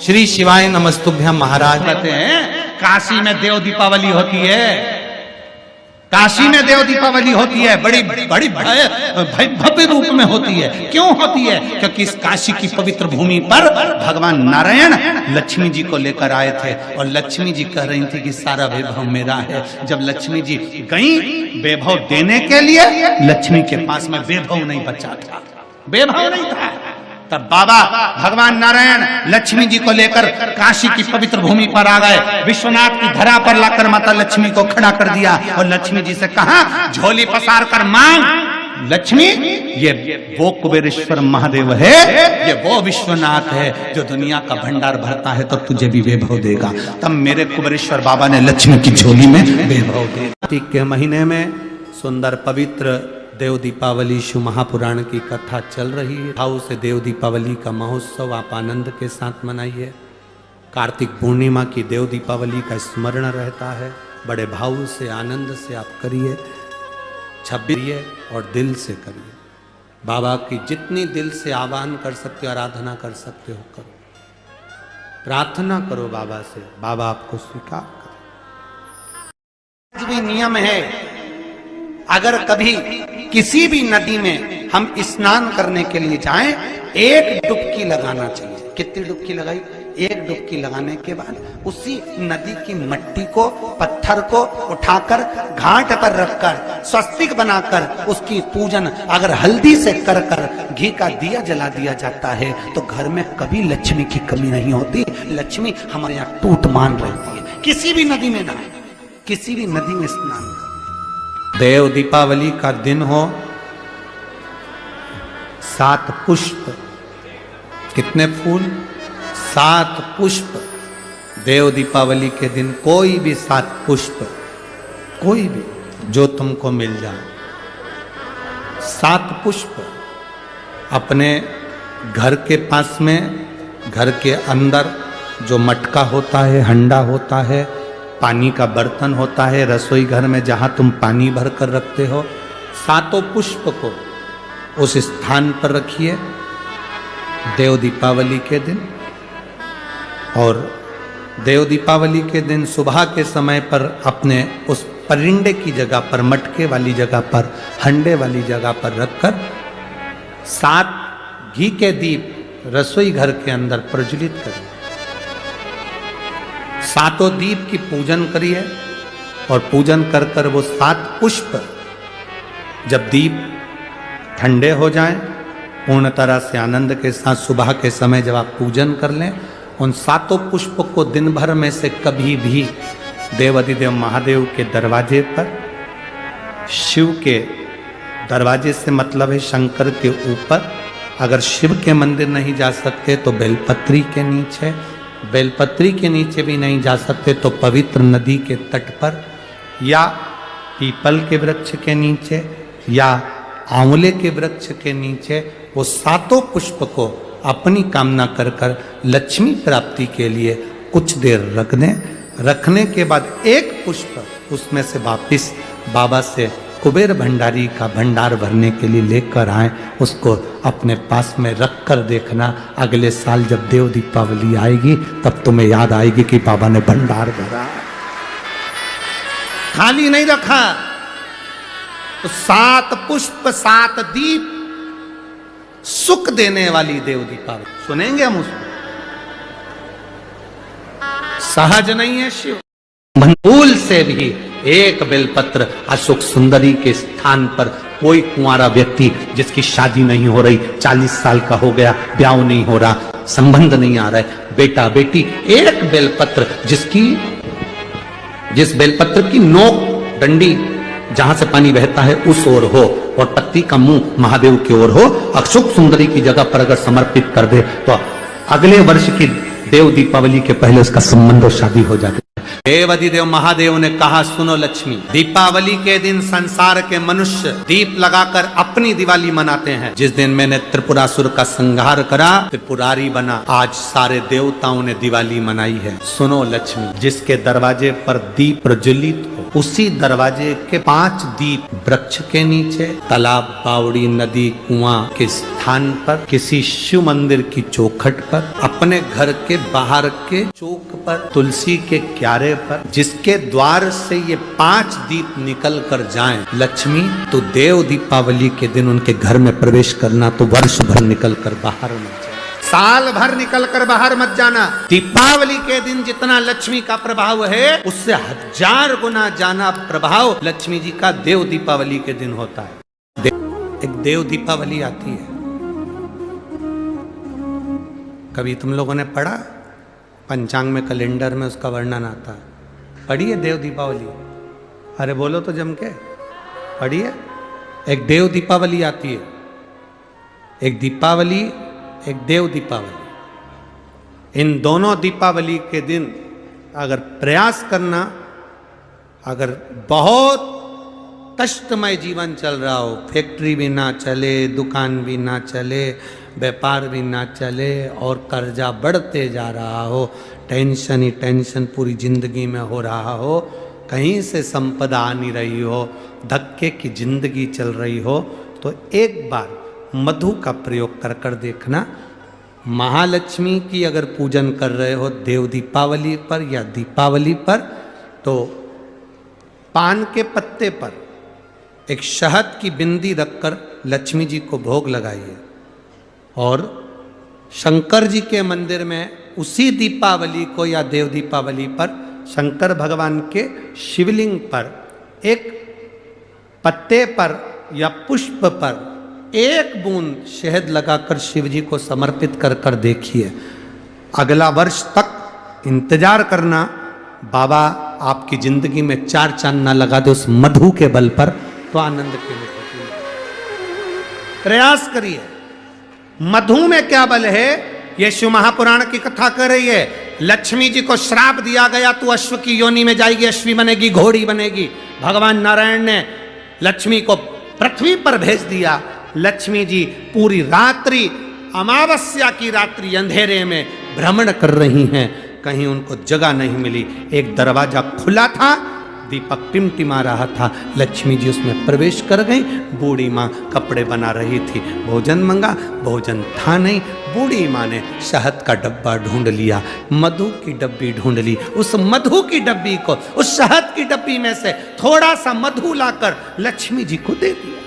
श्री शिवाय नमस्तुभ्यम महाराज। कहते हैं काशी में देव दीपावली होती है, काशी में देव दीपावली होती है, बड़ी बड़ी भव्य रूप में होती है। क्यों होती है? क्योंकि इस काशी की पवित्र भूमि पर भगवान नारायण लक्ष्मी जी को लेकर आए थे और लक्ष्मी जी कह रही थी कि सारा वैभव मेरा है। जब लक्ष्मी जी गई वैभव देने के लिए, लक्ष्मी के पास में वैभव नहीं बचा था, वैभव नहीं था। तब बाबा भगवान नारायण लक्ष्मी जी को लेकर काशी की पवित्र भूमि पर आ गए। विश्वनाथ की धरा पर लाकर माता लक्ष्मी को खड़ा कर दिया और लक्ष्मी जी से कहा, झोली पसार कर मांग। लक्ष्मी, ये वो कुबेरेश्वर महादेव है, ये वो विश्वनाथ है जो दुनिया का भंडार भरता है, तो तुझे भी वैभव देगा। तब मेरे कुबेरेश्वर बाबा ने लक्ष्मी की झोली में वैभव दिया। कार्तिक के महीने में सुंदर पवित्र देव दीपावली शिव महापुराण की कथा चल रही है। भाव से देव दीपावली का महोत्सव आप आनंद के साथ मनाइए। कार्तिक पूर्णिमा की देव दीपावली का स्मरण रहता है, बड़े भाव से आनंद से आप करिए, छबिए और दिल से करिए। बाबा की जितनी दिल से आह्वान कर सकते हो, आराधना कर सकते हो करो, प्रार्थना करो बाबा से, बाबा आपको स्वीकार करें। भी नियम है, अगर कभी किसी भी नदी में हम स्नान करने के लिए जाएं, एक डुबकी लगाना चाहिए। कितनी डुबकी लगाई? एक डुबकी लगाने के बाद उसी नदी की मिट्टी को, पत्थर को उठाकर घाट पर रखकर स्वस्तिक बनाकर उसकी पूजन अगर हल्दी से कर कर घी का दिया जला दिया जाता है तो घर में कभी लक्ष्मी की कमी नहीं होती। लक्ष्मी हमारे यहाँ टूट मान रहती है। किसी भी नदी में नहाए, किसी भी नदी में स्नान करें। देव दीपावली का दिन हो, 7 पुष्प, कितने फूल? 7 पुष्प। देव दीपावली के दिन कोई भी 7 पुष्प, कोई भी जो तुमको मिल जाए, 7 पुष्प अपने घर के पास में, घर के अंदर जो मटका होता है, हंडा होता है, पानी का बर्तन होता है, रसोई घर में जहां तुम पानी भर कर रखते हो, 7 पुष्प को उस स्थान पर रखिए देव दीपावली के दिन। और देव दीपावली के दिन सुबह के समय पर अपने उस परिंडे की जगह पर, मटके वाली जगह पर, हंडे वाली जगह पर रखकर 7 घी के दीप रसोई घर के अंदर प्रज्वलित करिए। 7 दीप की पूजन करिए और पूजन कर कर वो 7 पुष्प जब दीप ठंडे हो जाएं, पूर्ण तरह से आनंद के साथ सुबह के समय जब आप पूजन कर लें, उन 7 पुष्प को दिन भर में से कभी भी देवाधिदेव महादेव के दरवाजे पर, शिव के दरवाजे से मतलब है शंकर के ऊपर, अगर शिव के मंदिर नहीं जा सकते तो बेलपत्री के नीचे, बेलपत्री के नीचे भी नहीं जा सकते तो पवित्र नदी के तट पर, या पीपल के वृक्ष के नीचे, या आंवले के वृक्ष के नीचे वो 7 पुष्प को अपनी कामना कर कर लक्ष्मी प्राप्ति के लिए कुछ देर रख दें। रखने के बाद एक पुष्प उसमें से वापिस बाबा से कुबेर भंडारी का भंडार भरने के लिए लेकर आए, उसको अपने पास में रख कर देखना। अगले साल जब देव दीपावली आएगी तब तुम्हें याद आएगी कि बाबा ने भंडार भरा, खाली नहीं रखा। तो 7 पुष्प, 7 दीप, सुख देने वाली देव दीपावली। सुनेंगे हम उसको, सहज नहीं है शिव। भूल से भी एक बेलपत्र अशोक सुंदरी के स्थान पर कोई कुंवारा व्यक्ति जिसकी शादी नहीं हो रही, 40 साल का हो गया, ब्याह नहीं हो रहा, संबंध नहीं आ रहा है, बेटा बेटी, एक बेलपत्र जिस बेलपत्र की नोक डंडी जहां से पानी बहता है उस ओर हो और पत्ती का मुंह महादेव की ओर हो, अशोक सुंदरी की जगह पर अगर समर्पित कर दे तो अगले वर्ष की देव दीपावली के पहले उसका संबंध और शादी हो जाती है। देवाधिदेव महादेव ने कहा, सुनो लक्ष्मी, दीपावली के दिन संसार के मनुष्य दीप लगाकर अपनी दिवाली मनाते हैं। जिस दिन मैंने त्रिपुरासुर का संहार करा, त्रिपुरारी बना, आज सारे देवताओं ने दिवाली मनाई है। सुनो लक्ष्मी, जिसके दरवाजे पर दीप प्रज्वलित हो, उसी दरवाजे के 5 दीप वृक्ष के नीचे, तालाब, बावड़ी, नदी, कुआं के स्थान पर, किसी शिव मंदिर की चौखट पर, अपने घर के बाहर के चौक पर, तुलसी के क्यारे पर, जिसके द्वार से ये 5 दीप निकल कर जाएं लक्ष्मी, तो देव दीपावली के दिन उनके घर में प्रवेश करना, तो वर्ष भर निकल कर बाहर मत जाना, साल भर निकल कर बाहर मत जाना। दीपावली के दिन जितना लक्ष्मी का प्रभाव है उससे 1000 गुना ज्यादा प्रभाव लक्ष्मी जी का देव दीपावली के दिन होता है। एक देव दीपावली आती है, कभी तुम लोगों ने पढ़ा? पंचांग में, कैलेंडर में उसका वर्णन आता है। पढ़ी है देव दीपावली? अरे बोलो तो जम के, पढ़ी है? एक देव दीपावली आती है, एक दीपावली, एक देव दीपावली। इन दोनों दीपावली के दिन अगर प्रयास करना, अगर बहुत कष्टमय जीवन चल रहा हो, फैक्ट्री भी ना चले, दुकान भी ना चले, व्यापार भी ना चले और कर्जा बढ़ते जा रहा हो, टेंशन ही टेंशन पूरी जिंदगी में हो रहा हो, कहीं से संपदा आ नहीं रही हो, धक्के की जिंदगी चल रही हो, तो एक बार मधु का प्रयोग कर कर देखना। महालक्ष्मी की अगर पूजन कर रहे हो देव दीपावली पर या दीपावली पर, तो पान के पत्ते पर एक शहद की बिंदी रखकर लक्ष्मी जी को भोग लगाइए और शंकर जी के मंदिर में उसी दीपावली को या देव दीपावली पर शंकर भगवान के शिवलिंग पर एक पत्ते पर या पुष्प पर एक बूंद शहद लगाकर शिव जी को समर्पित कर कर देखिए। अगला वर्ष तक इंतजार करना, बाबा आपकी जिंदगी में 4 चांद ना लगा दे उस मधु के बल पर, तो आनंद के लिए प्रयास करिए। मधु में क्या बल है? ये शिव महापुराण की कथा कर रही है। लक्ष्मी जी को श्राप दिया गया, तू अश्व की योनि में जाएगी, अश्वी बनेगी, घोड़ी बनेगी। भगवान नारायण ने लक्ष्मी को पृथ्वी पर भेज दिया। लक्ष्मी जी पूरी रात्रि, अमावस्या की रात्रि अंधेरे में भ्रमण कर रही हैं, कहीं उनको जगह नहीं मिली। एक दरवाजा खुला था, दीपक टिमटिमा रहा था, लक्ष्मी जी उसमें प्रवेश कर गई। बूढ़ी माँ कपड़े बना रही थी, भोजन मंगा, भोजन था नहीं। बूढ़ी माँ ने शहद का डब्बा ढूंढ लिया, मधु की डब्बी ढूंढ ली। उस मधु की डब्बी को, उस शहद की डब्बी में से थोड़ा सा मधु लाकर लक्ष्मी जी को दे दिया।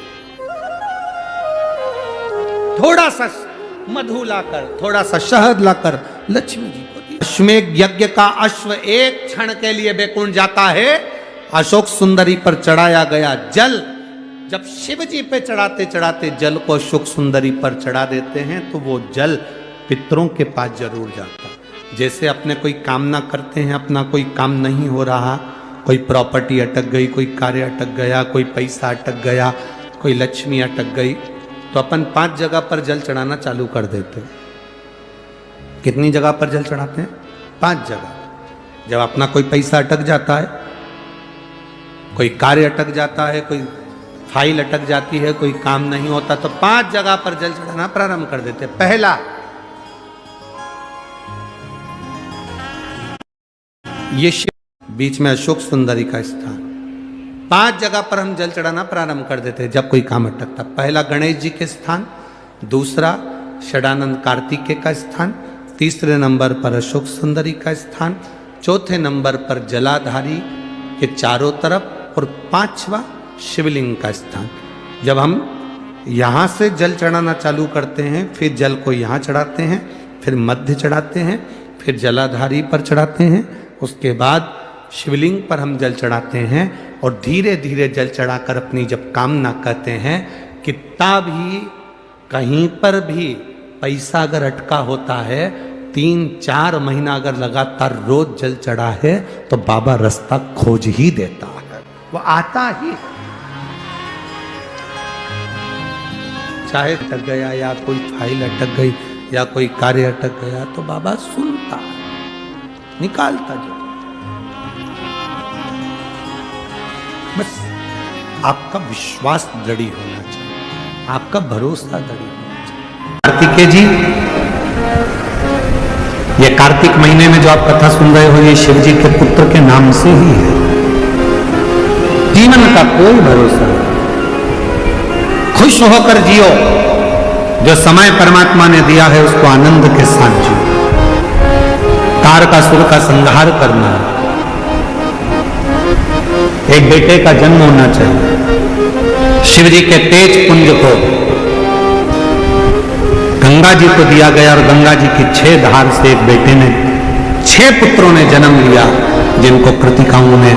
थोड़ा सा मधु लाकर, थोड़ा सा शहद लाकर लक्ष्मी जी को दिया। अश्वमेध यज्ञ का अश्व एक क्षण के लिए बैकुंठ जाता है। अशोक सुंदरी पर चढ़ाया गया जल, जब शिव जी पे चढ़ाते चढ़ाते जल को अशोक सुंदरी पर चढ़ा देते हैं, तो वो जल पितरों के पास जरूर जाता। जैसे अपने कोई कामना करते हैं, अपना कोई काम नहीं हो रहा, कोई प्रॉपर्टी अटक गई, कोई कार्य अटक गया, कोई पैसा अटक गया, कोई लक्ष्मी अटक गई, तो अपन 5 जगह पर जल चढ़ाना चालू कर देते हैं। कितनी जगह पर जल चढ़ाते हैं? 5 जगह। जब अपना कोई पैसा अटक जाता है, कोई कार्य अटक जाता है, कोई फाइल अटक जाती है, कोई काम नहीं होता, तो 5 जगह पर जल चढ़ाना प्रारंभ कर देते हैं। पहला, ये शिव, बीच में अशोक सुंदरी का स्थान। 5 जगह पर हम जल चढ़ाना प्रारंभ कर देते हैं जब कोई काम अटकता। पहला गणेश जी के स्थान, दूसरा षडानंद कार्तिकेय का स्थान, तीसरे नंबर पर अशोक सुंदरी का स्थान, चौथे नंबर पर जलाधारी के चारों तरफ, और 5वां शिवलिंग का स्थान। जब हम यहाँ से जल चढ़ाना चालू करते हैं, फिर जल को यहाँ चढ़ाते हैं, फिर मध्य चढ़ाते हैं, फिर जलाधारी पर चढ़ाते हैं, उसके बाद शिवलिंग पर हम जल चढ़ाते हैं, और धीरे धीरे जल चढ़ाकर अपनी जब कामना करते हैं, कितना भी कहीं पर भी पैसा अगर अटका होता है, 3-4 महीना अगर लगातार रोज जल चढ़ा है, तो बाबा रास्ता खोज ही देता है, वो आता ही। चाहे अटक गया या कोई फाइल अटक गई या कोई कार्य अटक गया, तो बाबा सुनता है, निकालता जाए। बस आपका विश्वास दृढ़ होना चाहिए, आपका भरोसा दृढ़ होना चाहिए। कार्तिकेय जी, ये कार्तिक महीने में जो आप कथा सुन रहे हो, ये शिव जी के पुत्र के नाम से ही है। जीवन का कोई भरोसा नहीं। खुश होकर जियो, जो समय परमात्मा ने दिया है उसको आनंद के साथ जियो। तारकासुर का संहार करना है। एक बेटे का जन्म होना चाहिए। शिव जी के तेज पुंज को गंगा जी को दिया गया और गंगा जी की 6 धार से एक बेटे ने 6 पुत्रों ने जन्म लिया, जिनको कृतिकाओं ने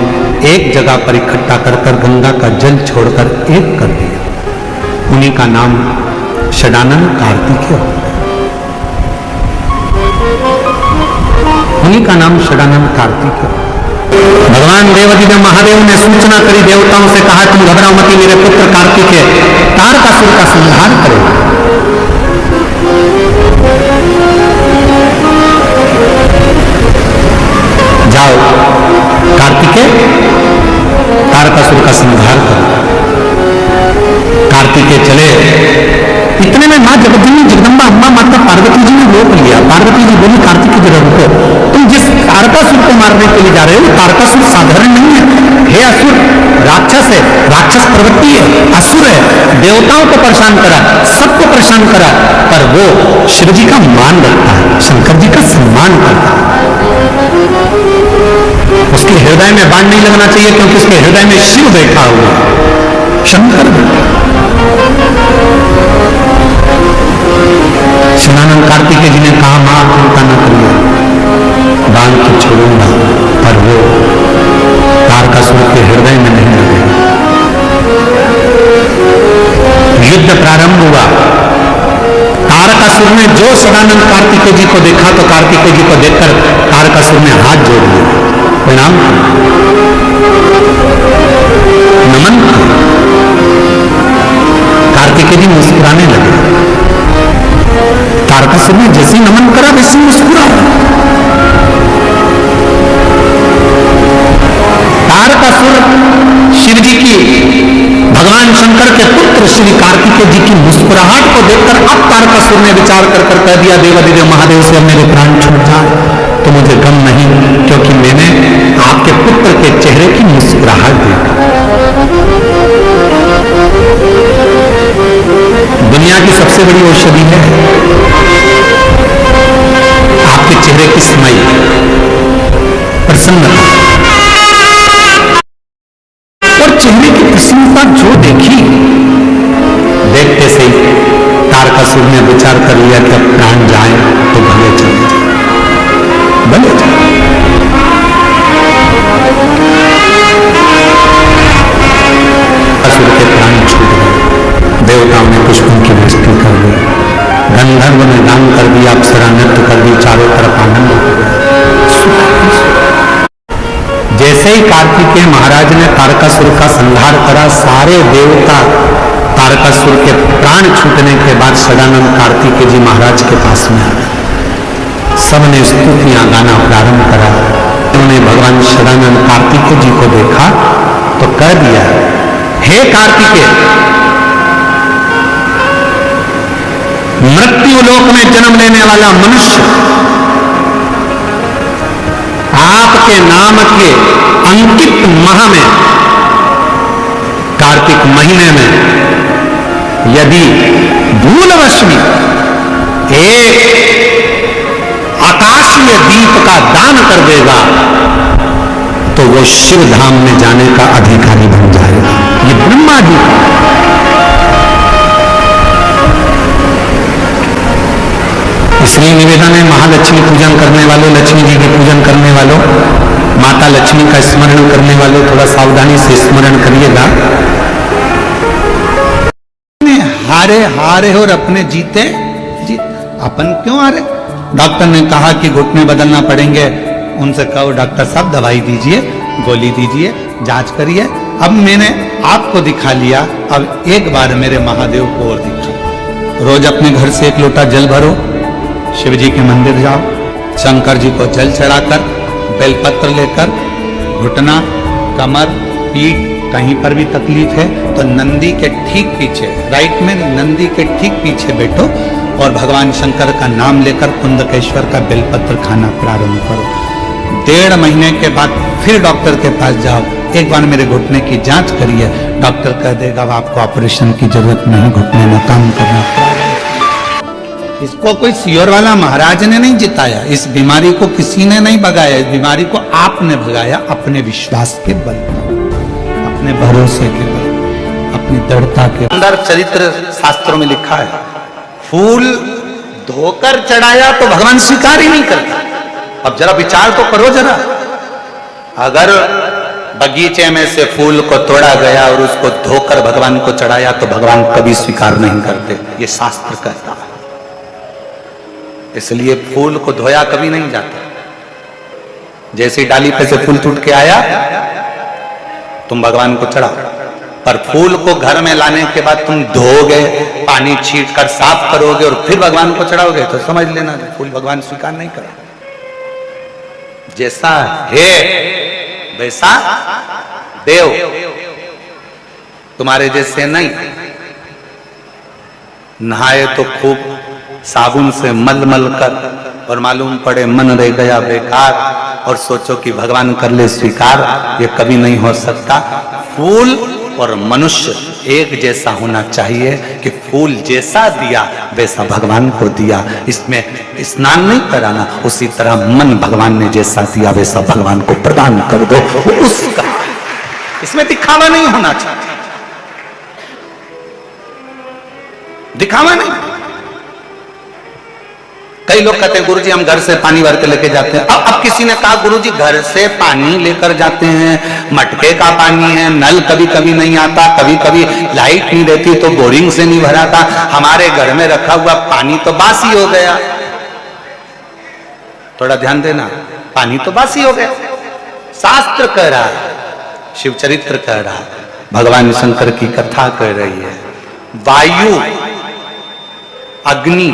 एक जगह पर इकट्ठा कर कर गंगा का जल छोड़कर एक कर दिया। उन्हीं का नाम षडानंद कार्तिकेय, उन्हीं का नाम षडानंद कार्तिकेय। भगवान देवाधिदेव महादेव ने सूचना करी, देवताओं से कहा तुम घबराओ मत, मेरे पुत्र कार्तिकेय तारकासुर का संहार करेगा। जाओ कार्तिकेय तारकासुर का संहार करो। कार्तिकेय चले। इतने में मां जगदम्बा जगदम्बा अम्मा माता पार्वती जी ने रोक लिया। पार्वती जी बोली कार्तिकेय जरा रुको, तुम जिस तारकासुर को मारने के लिए जा रहे हो तारकासुर साधारण नहीं है, हे असुर राक्षस है, राक्षस प्रवृत्ति है, असुर है, देवताओं को परेशान करा, सबको परेशान करा, पर वो शिव जी का मान रखता है, शंकर जी का सम्मान करता है। उसके हृदय में बाण नहीं लगना चाहिए, क्योंकि उसके हृदय में शिव बैठा हुआ है, शंकर बैठा। षडानंद कार्तिकेय जी ने कहा मां चिंता न करिए, बाण को छोड़ूंगा, पर वो तारकासुर के हृदय में नहीं लगेगा। युद्ध प्रारंभ हुआ। तारकासुर ने जो षडानंद कार्तिकेय जी को देखा तो कार्तिकेय जी को देखकर तारकासुर ने हाथ जोड़ लिया, प्रणाम नमन। कार्तिकेय जी मुस्कुराने लगे। तारकासुर ने जैसे नमन करा वैसे मुस्कुरा। तारकासुर शिव जी की, भगवान शंकर के पुत्र श्री कार्तिकेय जी की मुस्कुराहट को देखकर अब तारकासुर ने विचार कर कर कह दिया देवाधिदेव महादेव से अब मेरे प्राण छूट जाए तो मुझे गम नहीं, क्योंकि मैंने आपके पुत्र के चेहरे की मुस्कुराहट देखी। दुनिया की सबसे बड़ी औषधि है आपके चेहरे की स्माइल, प्रसन्नता। और चेहरे की प्रसन्नता जो देखी, देखते से तारकासुर ने विचार कर लिया कि अब प्राण जाए तो भले चले जाए, भले जाए। असुर के प्राण छूट गए। देवताओं ने पुष्पों की वृष्टि कर दी, गंधर्व ने गान कर दिया, अप्सरा नृत्य कर दी, चारों तरफ आनंद हो गया। जैसे ही कार्तिकेय महाराज ने तारकासुर का संहार करा, सारे देवता तारकासुर के प्राण छूटने के बाद षडानंद कार्तिकेय जी महाराज के पास में आ गए। सबने स्तुतियां गाना प्रारंभ करा। उन्होंने भगवान षडानंद कार्तिकेय जी को देखा तो कह दिया, हे कार्तिकेय, मृत्यु लोक में जन्म लेने वाला मनुष्य आपके नाम के अंकित माह में, कार्तिक महीने में, यदि भूलवश में एक आकाशीय दीप का दान कर देगा तो वो शिव धाम में जाने का अधिकारी बन जाएगा। ये ब्रह्मा जी का। इसलिए निवेदन है, महालक्ष्मी पूजन करने वालों, लक्ष्मी जी की पूजन करने वालों, माता लक्ष्मी का स्मरण करने वालों थोड़ा सावधानी से स्मरण करिएगा। हारे हारे और अपने जीते जीत, अपन क्यों हारे? डॉक्टर ने कहा कि घुटने बदलना पड़ेंगे, उनसे कहो डॉक्टर साहब दवाई दीजिए, गोली दीजिए, जांच करिए। अब मैंने आपको दिखा लिया, अब एक बार मेरे महादेव को और दिखा। रोज अपने घर से 1 लोटा जल भरो, शिव जी के मंदिर जाओ, शंकर जी को जल चढ़ाकर, बेलपत्र लेकर, घुटना, कमर, पीठ कहीं पर भी तकलीफ है तो नंदी के ठीक पीछे, राइट में नंदी के ठीक पीछे बैठो और भगवान शंकर का नाम लेकर कुंदकेश्वर का बेलपत्र खाना प्रारंभ करो। 1.5 महीने के बाद फिर डॉक्टर के पास जाओ, एक बार मेरे घुटने की जांच करिए, डॉक्टर कह देगा आपको ऑपरेशन की जरूरत नहीं, घुटने में काम करना। इसको कोई सियोर वाला महाराज ने नहीं जिताया, इस बीमारी को किसी ने नहीं भगाया, इस बीमारी को आपने भगाया अपने विश्वास के बल पर, अपने भरोसे के बल, अपनी दृढ़ता के। अंदर चरित्र शास्त्रों में लिखा है, फूल धोकर चढ़ाया तो भगवान स्वीकार ही नहीं करता। अब जरा विचार तो करो जरा, अगर बगीचे में से फूल को तोड़ा गया और उसको धोकर भगवान को चढ़ाया तो भगवान कभी स्वीकार नहीं करते, ये शास्त्र कहता है। इसलिए फूल को धोया कभी नहीं जाता। जैसे डाली पे से फूल टूट के आया तुम भगवान को चढ़ाओ, पर फूल को घर में लाने के बाद तुम धोगे, पानी छीट कर साफ करोगे और फिर भगवान को चढ़ाओगे तो समझ लेना फूल भगवान स्वीकार नहीं करेगा। जैसा है वैसा देव, तुम्हारे जैसे नहीं। नहाए तो खूब साबुन से मल मल कर और मालूम पड़े मन रह गया बेकार और सोचो कि भगवान कर ले स्वीकार, ये कभी नहीं हो सकता। फूल और मनुष्य एक जैसा होना चाहिए कि फूल जैसा दिया वैसा भगवान को दिया, इसमें स्नान नहीं कराना। उसी तरह मन भगवान ने जैसा दिया वैसा भगवान को प्रदान कर दो, उसका, इसमें दिखावा नहीं होना चाहिए, दिखावा नहीं। कई लोग कहते हैं गुरुजी हम घर से पानी भर के लेके जाते हैं। अब किसी ने कहा गुरुजी घर से पानी लेकर जाते हैं, मटके का पानी है, नल कभी कभी नहीं आता, कभी कभी लाइट नहीं रहती तो बोरिंग से नहीं भराता, हमारे घर में रखा हुआ पानी तो बासी हो गया। थोड़ा ध्यान देना, पानी तो बासी हो गया। शास्त्र कह रहा है, शिव चरित्र कह रहा है, भगवान शंकर की कथा कह रही है, वायु, अग्नि,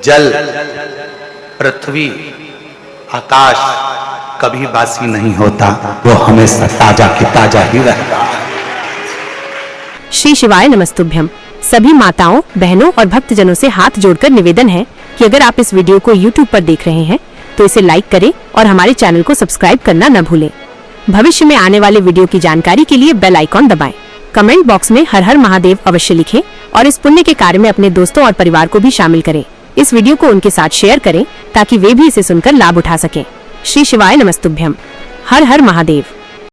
जल, पृथ्वी, आकाश कभी बासी नहीं होता, वो हमेशा ताजा की ताजा ही रहता है। श्री शिवाय नमस्तुभ्यम। सभी माताओं, बहनों और भक्तजनों से हाथ जोड़कर निवेदन है कि अगर आप इस वीडियो को YouTube पर देख रहे हैं तो इसे लाइक करें और हमारे चैनल को सब्सक्राइब करना न भूलें। भविष्य में आने वाले वीडियो की जानकारी के लिए बेल आइकॉन दबाएं। कमेंट बॉक्स में हर हर महादेव अवश्य लिखें और इस पुण्य के कार्य में अपने दोस्तों और परिवार को भी शामिल करें। इस वीडियो को उनके साथ शेयर करें ताकि वे भी इसे सुनकर लाभ उठा सकें। श्री शिवाय नमस्तुभ्यम। हर हर महादेव।